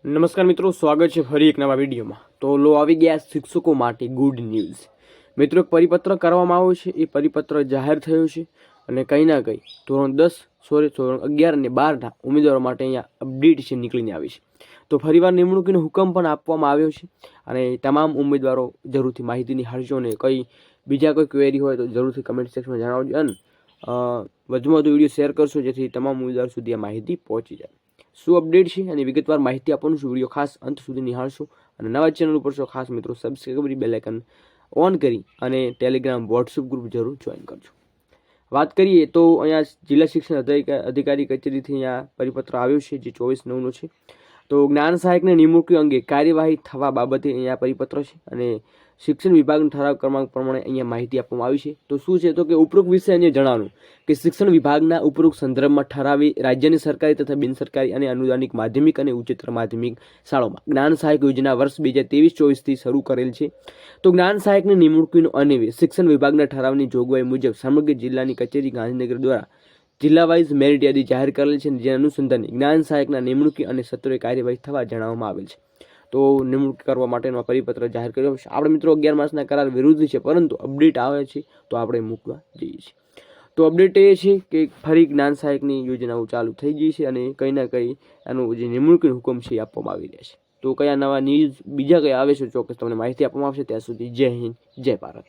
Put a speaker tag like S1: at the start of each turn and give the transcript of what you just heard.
S1: નમસ્કાર મિત્રો, સ્વાગત છે ફરી એક નવા વિડીયોમાં। તો લો આવી ગયા શિક્ષકો માટે ગુડ ન્યૂઝ। મિત્રો એક પરિપત્ર કરવામાં આવ્યો છે, એ પરિપત્ર જાહેર થયો છે અને કંઈ ના કંઈ ધોરણ 11 અને 12ના ઉમેદવારો માટે અહીંયા અપડેટ છે નીકળીને આવી છે। તો ફરીવાર નિમણૂકીનો હુકમ પણ આપવામાં આવ્યો છે અને તમામ ઉમેદવારો જરૂરથી માહિતી નિહાળજો અને કંઈ બીજા કોઈ ક્વેરી હોય તો જરૂરથી કમેન્ટ સેક્શનમાં જણાવજો અને વધુમાં વધુ વિડીયો શેર કરશો જેથી તમામ ઉમેદવારો સુધી આ માહિતી પહોંચી જાય। શું અપડેટ છે અને વિગતવાર માહિતી આપવાનું છું, વિડીયો ખાસ અંત સુધી નિહાળશો અને નવા ચેનલ ઉપર છો ખાસ મિત્રો સબસ્ક્રાઇબ કરી બેલ આઇકન ઓન કરી અને ટેલિગ્રામ વોટ્સઅપ ગ્રુપ જરૂર જોઈન કરજો। વાત કરીએ તો અહીંયા જિલ્લા શિક્ષણ અધિકારી કચેરીથી અહીંયા પરિપત્ર આવ્યો છે જે 24/9નો છે। તો જ્ઞાન સહાયકની નિમણૂકી અંગે કાર્યવાહી થવા બાબતે અહીંયા પરિપત્ર છે અને શિક્ષણ વિભાગના ઠરાવ ક્રમાંક પ્રમાણે અહીંયા માહિતી આપવામાં આવી છે। તો શું છે તો કે ઉપરોક્ત વિશે અહીંયા જણાવવાનું કે શિક્ષણ વિભાગના ઉપરોક્ત સંદર્ભમાં ઠરાવી રાજ્યની સરકારી તથા બિનસરકારી અને અનુદાનિક માધ્યમિક અને ઉચ્ચતર માધ્યમિક શાળાઓમાં જ્ઞાન સહાયક યોજના વર્ષ 2023-24થી શરૂ કરેલ છે। તો જ્ઞાન સહાયકની નિમણૂકીનો અન્વયે શિક્ષણ વિભાગના ઠરાવની જોગવાઈ મુજબ સમગ્ર જિલ્લાની કચેરી ગાંધીનગર દ્વારા જિલ્લા વાઇઝ મેરિટ યાદી જાહેર કરેલ છે, જેના અનુસંધાને જ્ઞાન સહાયકના નિમણૂકી અને સત્વરે કાર્યવાહી થવા જણાવવામાં આવેલ છે। તો નિમણૂક કરવા માટેનો પરિપત્ર જાહેર કર્યો છે। આપણે મિત્રો 11 માસના કરાર વિરુદ્ધ છે, પરંતુ અપડેટ આવે છે તો આપણે મૂકવા જઈએ છીએ। તો અપડેટ એ છે કે ફરી જ્ઞાન સહાયકની યોજનાઓ ચાલુ થઈ ગઈ છે અને કંઈ ના કંઈ એનું જે નિમણૂકીનો હુકમ છે એ આપવામાં આવી રહ્યા છે। તો કયા નવા ન્યૂઝ બીજા કયા આવે છે ચોક્કસ તમને માહિતી આપવામાં આવશે। ત્યાં સુધી જય હિન્દ, જય ભારત।